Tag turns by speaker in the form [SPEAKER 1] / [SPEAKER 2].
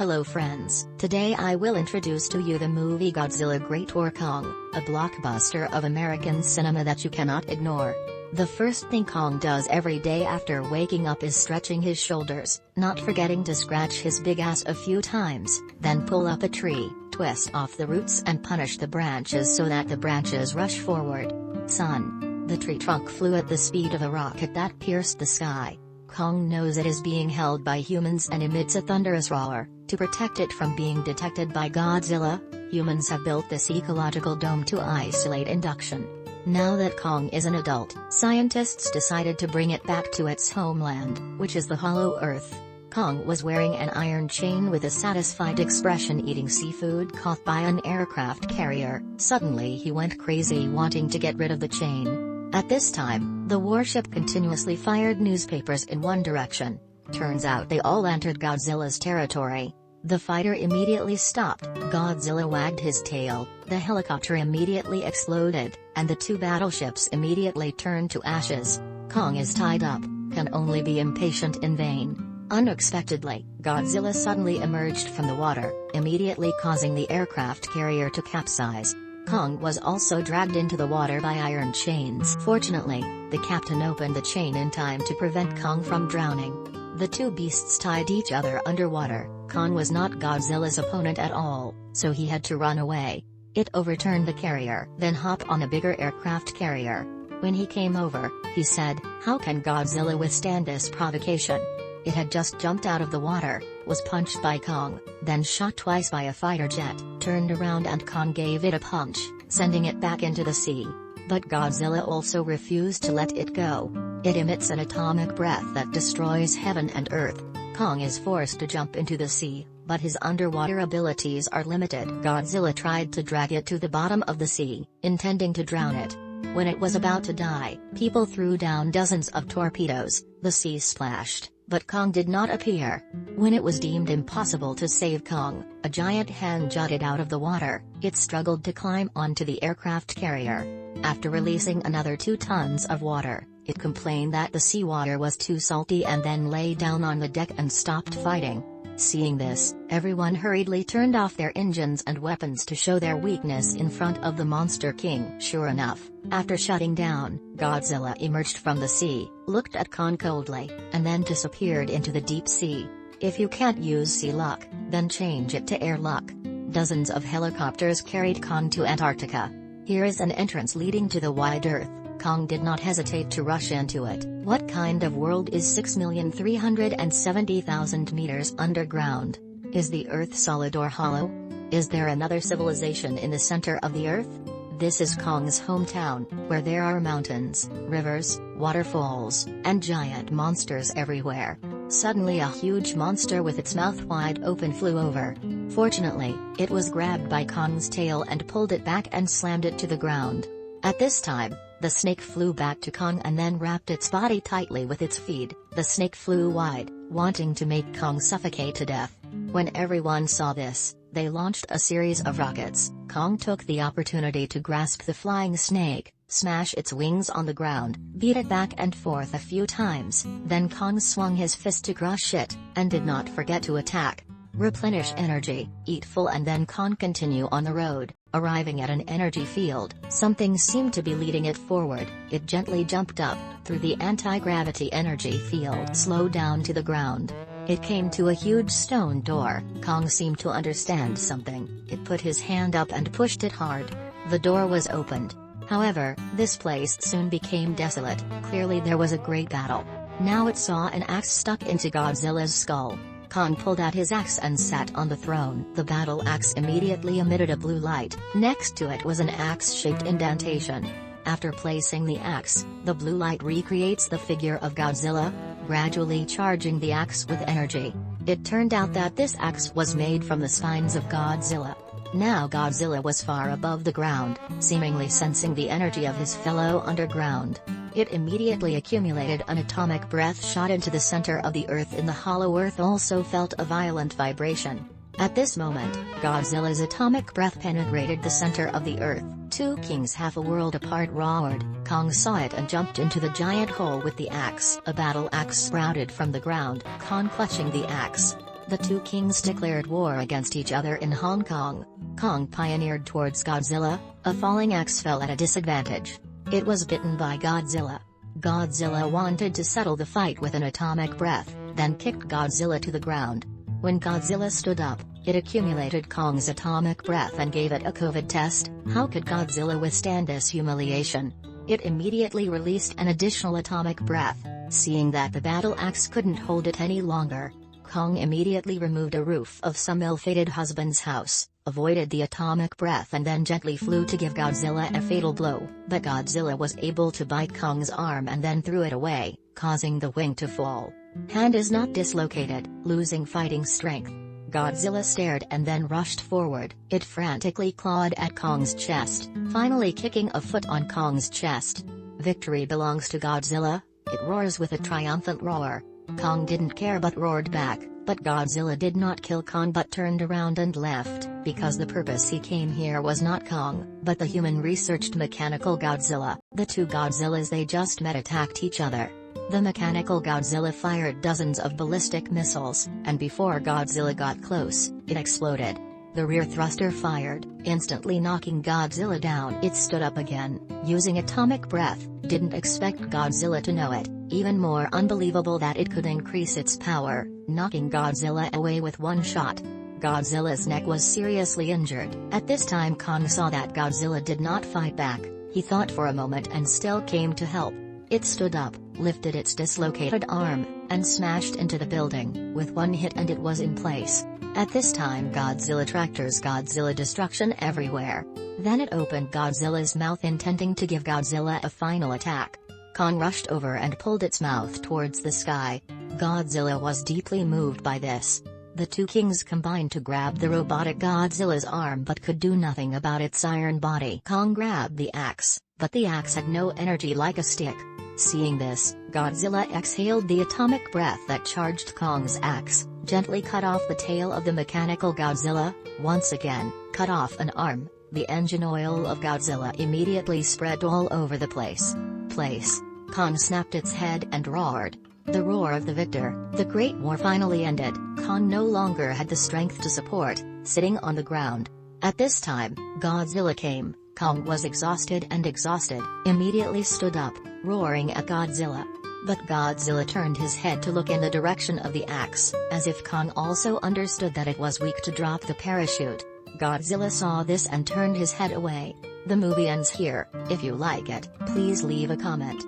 [SPEAKER 1] Hello friends, today I will introduce to you the movie Godzilla Great War Kong, a blockbuster of American cinema that you cannot ignore. The first thing Kong does every day after waking up is stretching his shoulders, not forgetting to scratch his big ass a few times, then pull up a tree, twist off the roots and punish the branches so that the branches rush forward. Son. The tree trunk flew at the speed of a rocket that pierced the sky. Kong knows it is being held by humans and emits a thunderous roar. To protect it from being detected by Godzilla, humans have built this ecological dome to isolate induction. Now that Kong is an adult, scientists decided to bring it back to its homeland, which is the Hollow Earth. Kong was wearing an iron chain with a satisfied expression eating seafood caught by an aircraft carrier. Suddenly he went crazy wanting to get rid of the chain. At this time, the warship continuously fired newspapers in one direction. Turns out they all entered Godzilla's territory. The fighter immediately stopped, Godzilla wagged his tail, the helicopter immediately exploded, and the two battleships immediately turned to ashes. Kong is tied up, can only be impatient in vain. Unexpectedly, Godzilla suddenly emerged from the water, immediately causing the aircraft carrier to capsize. Kong was also dragged into the water by iron chains. Fortunately, the captain opened the chain in time to prevent Kong from drowning. The two beasts tied each other underwater. Kong was not Godzilla's opponent at all, so he had to run away. It overturned the carrier, then hopped on a bigger aircraft carrier. When he came over, he said, "How can Godzilla withstand this provocation?" It had just jumped out of the water, was punched by Kong, then shot twice by a fighter jet, turned around and Kong gave it a punch, sending it back into the sea. But Godzilla also refused to let it go. It emits an atomic breath that destroys heaven and earth. Kong is forced to jump into the sea, but his underwater abilities are limited. Godzilla tried to drag it to the bottom of the sea, intending to drown it. When it was about to die, people threw down dozens of torpedoes, the sea splashed, but Kong did not appear. When it was deemed impossible to save Kong, a giant hand jutted out of the water. It struggled to climb onto the aircraft carrier. After releasing another 2 tons of water, it complained that the seawater was too salty and then lay down on the deck and stopped fighting. Seeing this, everyone hurriedly turned off their engines and weapons to show their weakness in front of the Monster King. Sure enough, after shutting down, Godzilla emerged from the sea, looked at Kong coldly, and then disappeared into the deep sea. If you can't use sea luck, then change it to air luck. Dozens of helicopters carried Kong to Antarctica. Here is an entrance leading to the wide Earth. Kong did not hesitate to rush into it. What kind of world is 6,370,000 meters underground? Is the Earth solid or hollow? Is there another civilization in the center of the Earth? This is Kong's hometown, where there are mountains, rivers, waterfalls, and giant monsters everywhere. Suddenly a huge monster with its mouth wide open flew over. Fortunately, it was grabbed by Kong's tail and pulled it back and slammed it to the ground. At this time, the snake flew back to Kong and then wrapped its body tightly with its feet. The snake flew wide, wanting to make Kong suffocate to death. When everyone saw this, they launched a series of rockets. Kong took the opportunity to grasp the flying snake, smash its wings on the ground, beat it back and forth a few times. Then Kong swung his fist to crush it, and did not forget to attack. Replenish energy, eat full, and then Kong continue on the road. Arriving at an energy field, something seemed to be leading it forward. It gently jumped up, through the anti-gravity energy field, slowed down to the ground. It came to a huge stone door. Kong seemed to understand something. It put his hand up and pushed it hard. The door was opened. However, this place soon became desolate. Clearly there was a great battle. Now it saw an axe stuck into Godzilla's skull. Kong pulled out his axe and sat on the throne. The battle axe immediately emitted a blue light. Next to it was an axe-shaped indentation. After placing the axe, the blue light recreates the figure of Godzilla, gradually charging the axe with energy. It turned out that this axe was made from the spines of Godzilla. Now Godzilla was far above the ground, seemingly sensing the energy of his fellow underground. It immediately accumulated an atomic breath shot into the center of the Earth. In the hollow Earth also felt a violent vibration. At this moment, Godzilla's atomic breath penetrated the center of the Earth. 2 kings half a world apart roared. Kong saw it and jumped into the giant hole with the axe. A battle axe sprouted from the ground. Kong clutching the axe. The two kings declared war against each other in Hong Kong. Kong pioneered towards Godzilla. A falling axe fell at a disadvantage. It was bitten by Godzilla. Godzilla wanted to settle the fight with an atomic breath, then kicked Godzilla to the ground. When Godzilla stood up, it accumulated Kong's atomic breath and gave it a COVID test. How could Godzilla withstand this humiliation? It immediately released an additional atomic breath. Seeing that the battle axe couldn't hold it any longer, Kong immediately removed a roof of some ill-fated husband's house, avoided the atomic breath and then gently flew to give Godzilla a fatal blow. But Godzilla was able to bite Kong's arm and then threw it away, causing the wing to fall. Hand is not dislocated, losing fighting strength. Godzilla stared and then rushed forward. It frantically clawed at Kong's chest, finally kicking a foot on Kong's chest. Victory belongs to Godzilla. It roars with a triumphant roar. Kong didn't care but roared back, but Godzilla did not kill Kong but turned around and left, because the purpose he came here was not Kong, but the human-researched mechanical Godzilla. The two Godzillas they just met attacked each other. The mechanical Godzilla fired dozens of ballistic missiles, and before Godzilla got close, it exploded. The rear thruster fired, instantly knocking Godzilla down. It stood up again, using atomic breath, didn't expect Godzilla to know it. Even more unbelievable that it could increase its power, knocking Godzilla away with one shot. Godzilla's neck was seriously injured. At this time Kong saw that Godzilla did not fight back. He thought for a moment and still came to help. It stood up, lifted its dislocated arm, and smashed into the building. With one hit and it was in place. At this time Godzilla tractors Godzilla destruction everywhere. Then it opened Godzilla's mouth intending to give Godzilla a final attack. Kong rushed over and pulled its mouth towards the sky. Godzilla was deeply moved by this. The two kings combined to grab the robotic Godzilla's arm but could do nothing about its iron body. Kong grabbed the axe, but the axe had no energy like a stick. Seeing this, Godzilla exhaled the atomic breath that charged Kong's axe, gently cut off the tail of the mechanical Godzilla, once again, cut off an arm. The engine oil of Godzilla immediately spread all over the place. Kong snapped its head and roared. The roar of the victor. The Great War finally ended. Kong no longer had the strength to support, sitting on the ground. At this time, Godzilla came. Kong was exhausted, immediately stood up, roaring at Godzilla. But Godzilla turned his head to look in the direction of the axe, as if Kong also understood that it was weak to drop the parachute. Godzilla saw this and turned his head away. The movie ends here. If you like it, please leave a comment.